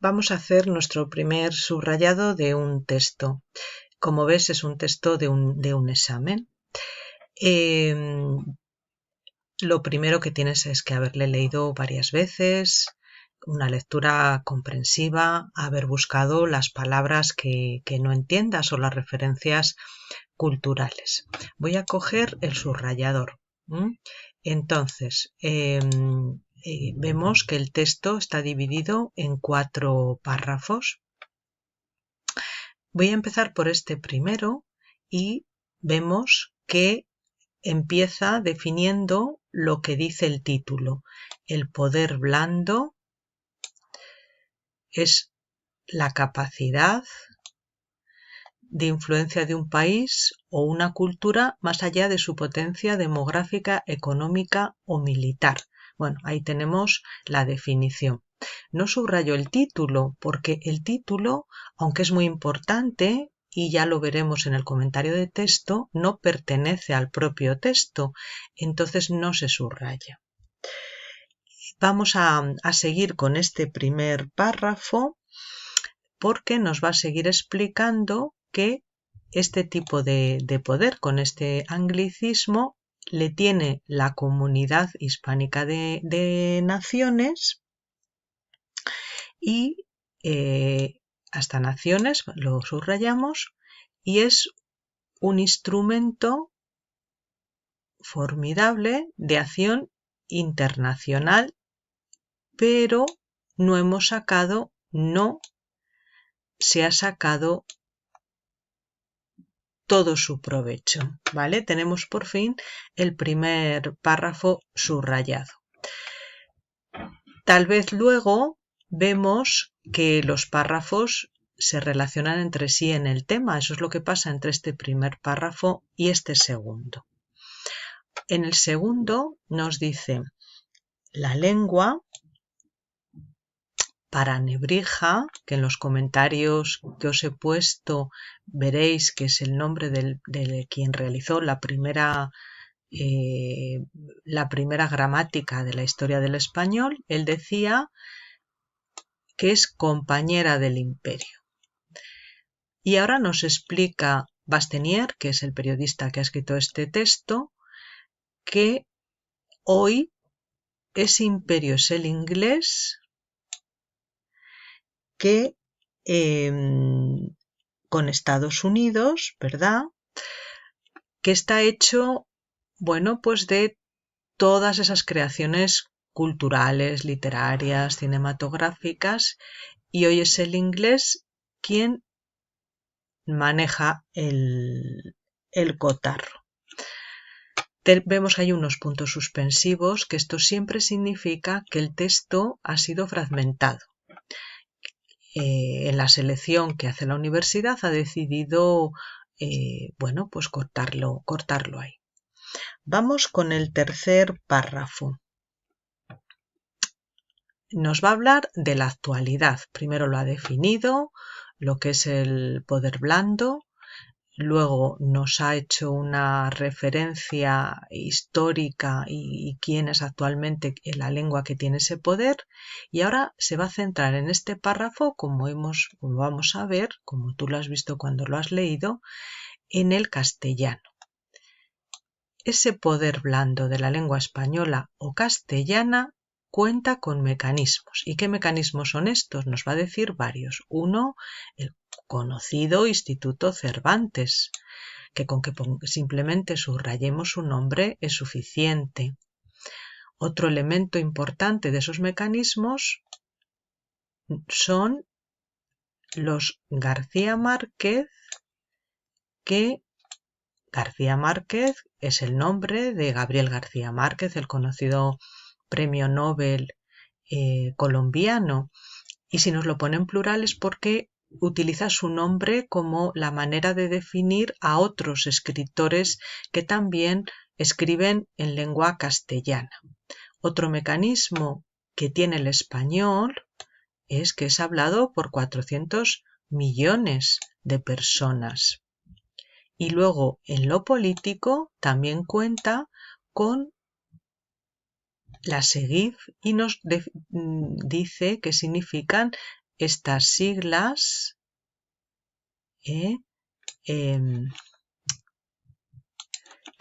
vamos a hacer nuestro primer subrayado de un texto. Como ves, es un texto de un examen. Lo primero que tienes es que haberle leído varias veces, una lectura comprensiva, haber buscado las palabras que no entiendas o las referencias culturales. Voy a coger el subrayador. Entonces, vemos que el texto está dividido en 4 párrafos. Voy a empezar por este primero y vemos que empieza definiendo lo que dice el título. El poder blando es la capacidad de influencia de un país o una cultura más allá de su potencia demográfica, económica o militar. Bueno, ahí tenemos la definición. No subrayo el título porque el título, aunque es muy importante, y ya lo veremos en el comentario de texto, no pertenece al propio texto, entonces no se subraya. Vamos a seguir con este primer párrafo porque nos va a seguir explicando que este tipo de poder con este anglicismo le tiene la Comunidad Hispánica de Naciones y hasta naciones, lo subrayamos, y es un instrumento formidable de acción internacional, pero no se ha sacado todo su provecho, ¿vale? Tenemos por fin el primer párrafo subrayado. Tal vez luego vemos que los párrafos se relacionan entre sí en el tema. Eso es lo que pasa entre este primer párrafo y este segundo. En el segundo nos dice: la lengua, para Nebrija, que en los comentarios que os he puesto veréis que es el nombre de quien realizó la primera gramática de la historia del español, él decía que es compañera del imperio. Y ahora nos explica Bastenier, que es el periodista que ha escrito este texto, que hoy ese imperio es el inglés, que con Estados Unidos, ¿verdad?, que está hecho, bueno, pues de todas esas creaciones culturales, literarias, cinematográficas, y hoy es el inglés quien maneja el cotarro. Vemos ahí unos puntos suspensivos, que esto siempre significa que el texto ha sido fragmentado. En la selección que hace la universidad ha decidido, bueno, pues cortarlo ahí. Vamos con el tercer párrafo. Nos va a hablar de la actualidad. Primero lo ha definido, lo que es el poder blando. Luego nos ha hecho una referencia histórica y quién es actualmente la lengua que tiene ese poder. Y ahora se va a centrar en este párrafo, como vamos a ver, como tú lo has visto cuando lo has leído, en el castellano. Ese poder blando de la lengua española o castellana cuenta con mecanismos. ¿Y qué mecanismos son estos? Nos va a decir varios. Uno, el conocido Instituto Cervantes, que con que simplemente subrayemos su nombre es suficiente. Otro elemento importante de esos mecanismos son los García Márquez, que García Márquez es el nombre de Gabriel García Márquez, el conocido premio Nobel colombiano. Y si nos lo pone en plural es porque utiliza su nombre como la manera de definir a otros escritores que también escriben en lengua castellana. Otro mecanismo que tiene el español es que es hablado por 400 millones de personas. Y luego en lo político también cuenta con la SEGIF y nos dice qué significan estas siglas que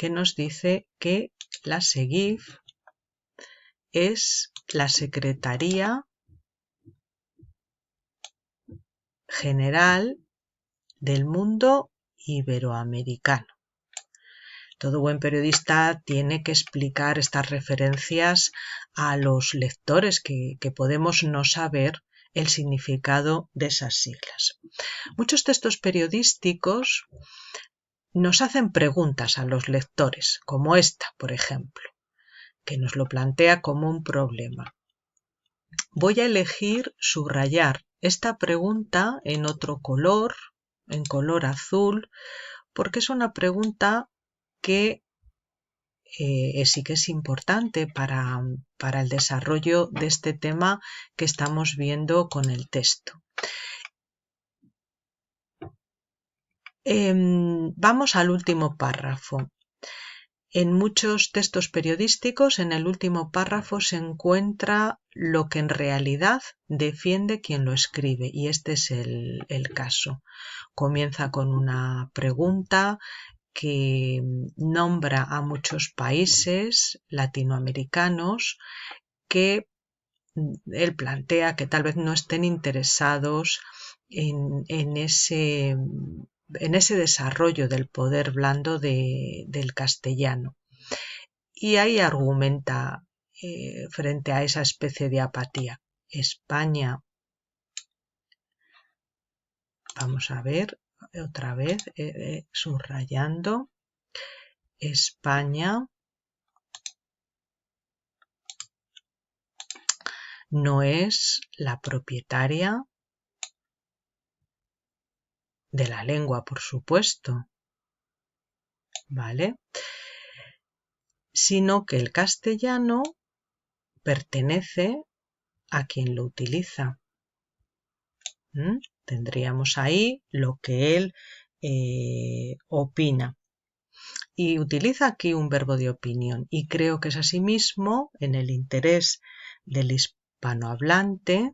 nos dice que la SEGIF es la Secretaría General del Mundo Iberoamericano. Todo buen periodista tiene que explicar estas referencias a los lectores que podemos no saber el significado de esas siglas. Muchos textos periodísticos nos hacen preguntas a los lectores, como esta, por ejemplo, que nos lo plantea como un problema. Voy a elegir subrayar esta pregunta en otro color, en color azul, porque es una pregunta que sí que es importante para el desarrollo de este tema que estamos viendo con el texto. Vamos al último párrafo. En muchos textos periodísticos, en el último párrafo se encuentra lo que en realidad defiende quien lo escribe, y este es el caso. Comienza con una pregunta que nombra a muchos países latinoamericanos que él plantea que tal vez no estén interesados en ese desarrollo del poder blando del castellano. Y ahí argumenta frente a esa especie de apatía. España, vamos a ver otra vez, subrayando, España no es la propietaria de la lengua, por supuesto, ¿vale? Sino que el castellano pertenece a quien lo utiliza. Tendríamos ahí lo que él opina. Y utiliza aquí un verbo de opinión, y creo que es asimismo en el interés del hispanohablante,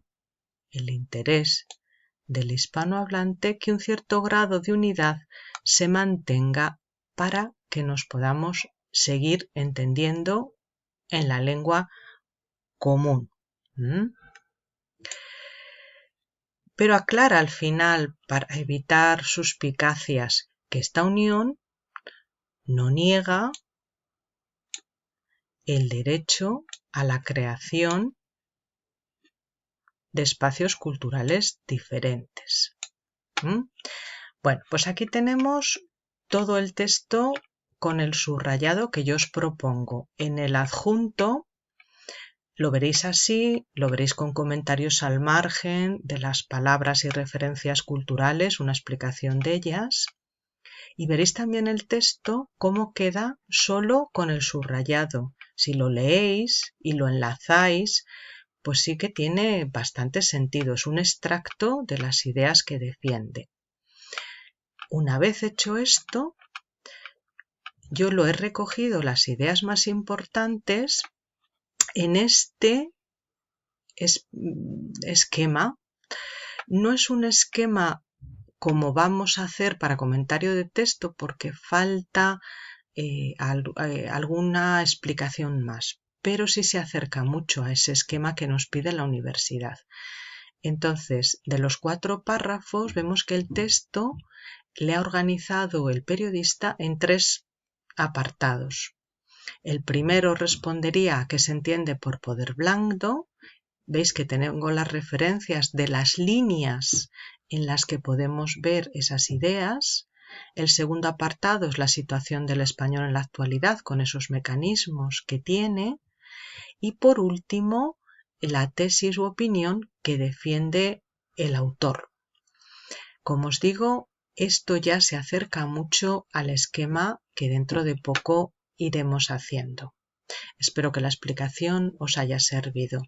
que un cierto grado de unidad se mantenga para que nos podamos seguir entendiendo en la lengua común. Pero aclara al final, para evitar suspicacias, que esta unión no niega el derecho a la creación de espacios culturales diferentes. Bueno, pues aquí tenemos todo el texto con el subrayado que yo os propongo. En el adjunto lo veréis así, lo veréis con comentarios al margen de las palabras y referencias culturales, una explicación de ellas. Y veréis también el texto cómo queda solo con el subrayado. Si lo leéis y lo enlazáis, pues sí que tiene bastante sentido. Es un extracto de las ideas que defiende. Una vez hecho esto, yo lo he recogido las ideas más importantes en este esquema. No es un esquema como vamos a hacer para comentario de texto porque falta alguna explicación más, pero sí se acerca mucho a ese esquema que nos pide la universidad. Entonces, de los 4 párrafos vemos que el texto le ha organizado el periodista en 3 apartados. El primero respondería a qué se entiende por poder blando. Veis que tengo las referencias de las líneas en las que podemos ver esas ideas. El segundo apartado es la situación del español en la actualidad con esos mecanismos que tiene. Y por último, la tesis u opinión que defiende el autor. Como os digo, esto ya se acerca mucho al esquema que dentro de poco iremos haciendo. Espero que la explicación os haya servido.